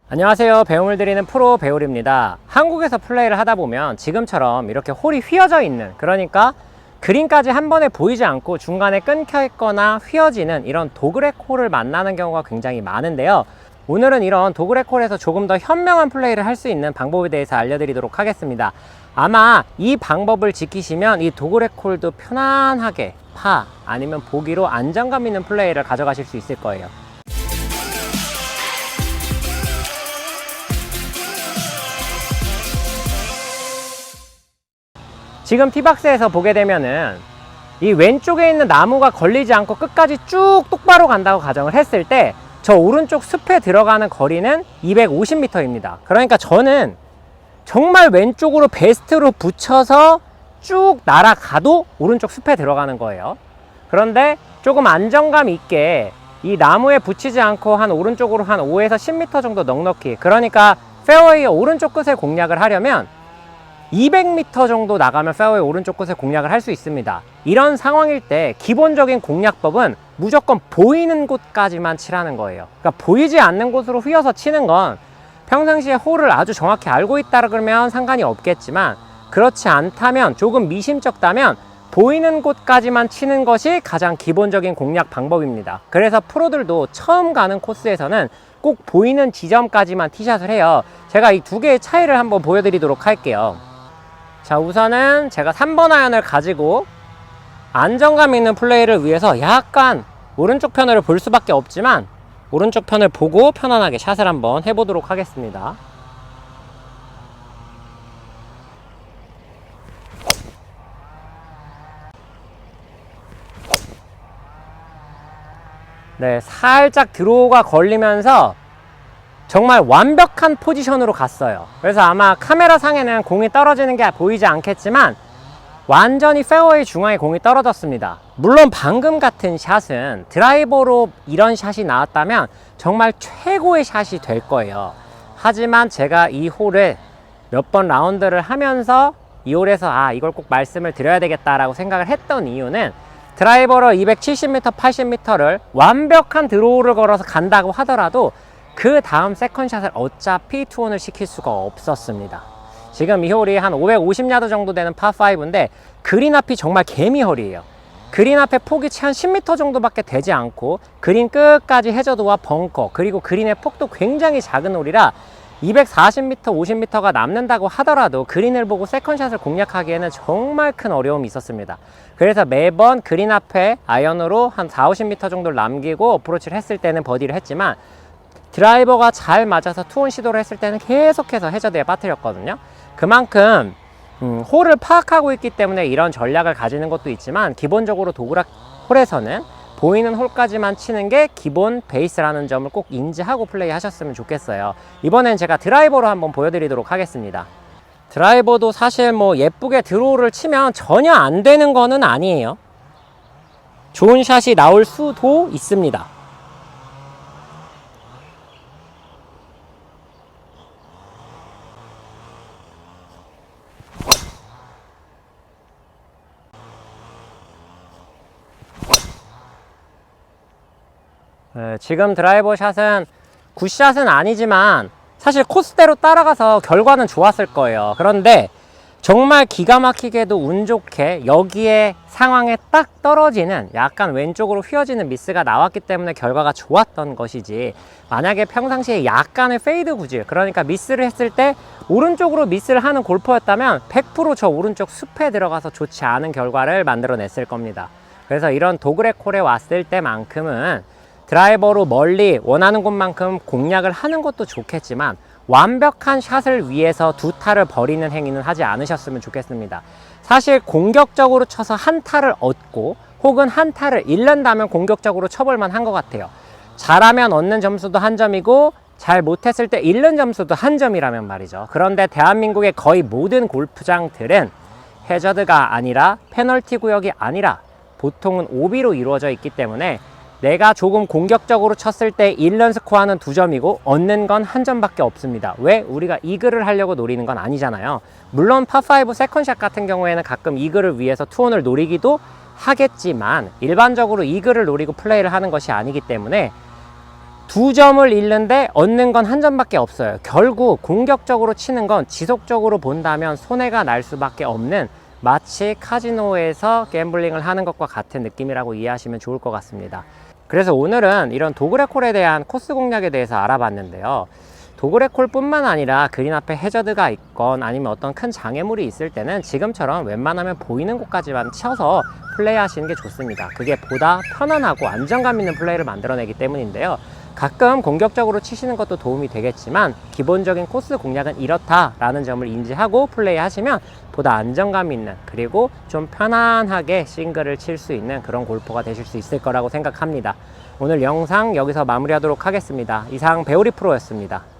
안녕하세요. 배움을 드리는 프로 배울입니다. 한국에서 플레이를 하다 보면 지금처럼 이렇게 홀이 휘어져 있는, 그러니까 그린까지 한 번에 보이지 않고 중간에 끊겨 있거나 휘어지는 이런 도그렉 홀을 만나는 경우가 굉장히 많은데요. 오늘은 이런 도그렉 홀에서 조금 더 현명한 플레이를 할 수 있는 방법에 대해서 알려드리도록 하겠습니다. 아마 이 방법을 지키시면 이 도그렉 홀도 편안하게 파 아니면 보기로 안정감 있는 플레이를 가져가실 수 있을 거예요. 지금 티박스에서 보게 되면은 이 왼쪽에 있는 나무가 걸리지 않고 끝까지 쭉 똑바로 간다고 가정을 했을 때 저 오른쪽 숲에 들어가는 거리는 250m입니다. 그러니까 저는 정말 왼쪽으로 베스트로 붙여서 쭉 날아가도 오른쪽 숲에 들어가는 거예요. 그런데 조금 안정감 있게 이 나무에 붙이지 않고 한 오른쪽으로 한 5에서 10m 정도 넉넉히, 그러니까 페어웨이 오른쪽 끝에 공략을 하려면 200m 정도 나가면 페어웨이 오른쪽 끝에 공략을 할 수 있습니다. 이런 상황일 때 기본적인 공략법은 무조건 보이는 곳까지만 치라는 거예요. 그러니까 보이지 않는 곳으로 휘어서 치는 건 평상시에 홀을 아주 정확히 알고 있다 그러면 상관이 없겠지만, 그렇지 않다면, 조금 미심쩍다면 보이는 곳까지만 치는 것이 가장 기본적인 공략 방법입니다. 그래서 프로들도 처음 가는 코스에서는 꼭 보이는 지점까지만 티샷을 해요. 제가 이 두 개의 차이를 한번 보여드리도록 할게요. 자, 우선은 제가 3번 아이언을 가지고 안정감 있는 플레이를 위해서 약간 오른쪽 편을 볼 수밖에 없지만 오른쪽 편을 보고 편안하게 샷을 한번 해보도록 하겠습니다. 네, 살짝 드로우가 걸리면서 정말 완벽한 포지션으로 갔어요. 그래서 아마 카메라 상에는 공이 떨어지는 게 보이지 않겠지만 완전히 페어웨이 중앙에 공이 떨어졌습니다. 물론 방금 같은 샷은 드라이버로 이런 샷이 나왔다면 정말 최고의 샷이 될 거예요. 하지만 제가 이 홀을 몇 번 라운드를 하면서 이 홀에서 이걸 꼭 말씀을 드려야 되겠다라고 생각을 했던 이유는, 드라이버로 270m, 80m를 완벽한 드로우를 걸어서 간다고 하더라도 그 다음 세컨샷을 어차피 투혼을 시킬 수가 없었습니다. 지금 이 홀이 한 550야드 정도 되는 파5인데 그린 앞이 정말 개미홀이에요. 그린 앞에 폭이 한 10m 정도밖에 되지 않고 그린 끝까지 해저드와 벙커, 그리고 그린의 폭도 굉장히 작은 홀이라 240m, 50m가 남는다고 하더라도 그린을 보고 세컨샷을 공략하기에는 정말 큰 어려움이 있었습니다. 그래서 매번 그린 앞에 아이언으로 한 4, 50m 정도를 남기고 어프로치를 했을 때는 버디를 했지만, 드라이버가 잘 맞아서 투혼 시도를 했을 때는 계속해서 해저드에 빠뜨렸거든요. 그만큼 홀을 파악하고 있기 때문에 이런 전략을 가지는 것도 있지만, 기본적으로 도그락 홀에서는 보이는 홀까지만 치는 게 기본 베이스라는 점을 꼭 인지하고 플레이 하셨으면 좋겠어요. 이번엔 제가 드라이버로 한번 보여드리도록 하겠습니다. 드라이버도 사실 뭐 예쁘게 드로우를 치면 전혀 안 되는 거는 아니에요. 좋은 샷이 나올 수도 있습니다. 지금 드라이버 샷은 굿샷은 아니지만 사실 코스대로 따라가서 결과는 좋았을 거예요. 그런데 정말 기가 막히게도 운 좋게 여기에 상황에 딱 떨어지는 약간 왼쪽으로 휘어지는 미스가 나왔기 때문에 결과가 좋았던 것이지, 만약에 평상시에 약간의 페이드 구질, 그러니까 미스를 했을 때 오른쪽으로 미스를 하는 골퍼였다면 100% 저 오른쪽 숲에 들어가서 좋지 않은 결과를 만들어냈을 겁니다. 그래서 이런 도그렉 홀에 왔을 때만큼은 드라이버로 멀리 원하는 곳만큼 공략을 하는 것도 좋겠지만 완벽한 샷을 위해서 두 타를 버리는 행위는 하지 않으셨으면 좋겠습니다. 사실 공격적으로 쳐서 한 타를 얻고 혹은 한 타를 잃는다면 공격적으로 쳐볼만 한 것 같아요. 잘하면 얻는 점수도 한 점이고 잘 못했을 때 잃는 점수도 한 점이라면 말이죠. 그런데 대한민국의 거의 모든 골프장들은 해저드가 아니라 페널티 구역이 아니라 보통은 오비로 이루어져 있기 때문에 내가 조금 공격적으로 쳤을 때 잃는 스코어는 2점이고 얻는 건 1점밖에 없습니다. 왜? 우리가 이글을 하려고 노리는 건 아니잖아요. 물론 파5 세컨샷 같은 경우에는 가끔 이글을 위해서 투혼을 노리기도 하겠지만 일반적으로 이글을 노리고 플레이를 하는 것이 아니기 때문에 2점을 잃는데 얻는 건 1점밖에 없어요. 결국 공격적으로 치는 건 지속적으로 본다면 손해가 날 수밖에 없는, 마치 카지노에서 갬블링을 하는 것과 같은 느낌이라고 이해하시면 좋을 것 같습니다. 그래서 오늘은 이런 도그레콜에 대한 코스 공략에 대해서 알아봤는데요. 도그레콜 뿐만 아니라 그린 앞에 해저드가 있건 아니면 어떤 큰 장애물이 있을 때는 지금처럼 웬만하면 보이는 곳까지만 쳐서 플레이 하시는 게 좋습니다. 그게 보다 편안하고 안정감 있는 플레이를 만들어내기 때문인데요. 가끔 공격적으로 치시는 것도 도움이 되겠지만 기본적인 코스 공략은 이렇다라는 점을 인지하고 플레이 하시면 보다 안정감 있는, 그리고 좀 편안하게 싱글을 칠 수 있는 그런 골퍼가 되실 수 있을 거라고 생각합니다. 오늘 영상 여기서 마무리하도록 하겠습니다. 이상 배우리 프로였습니다.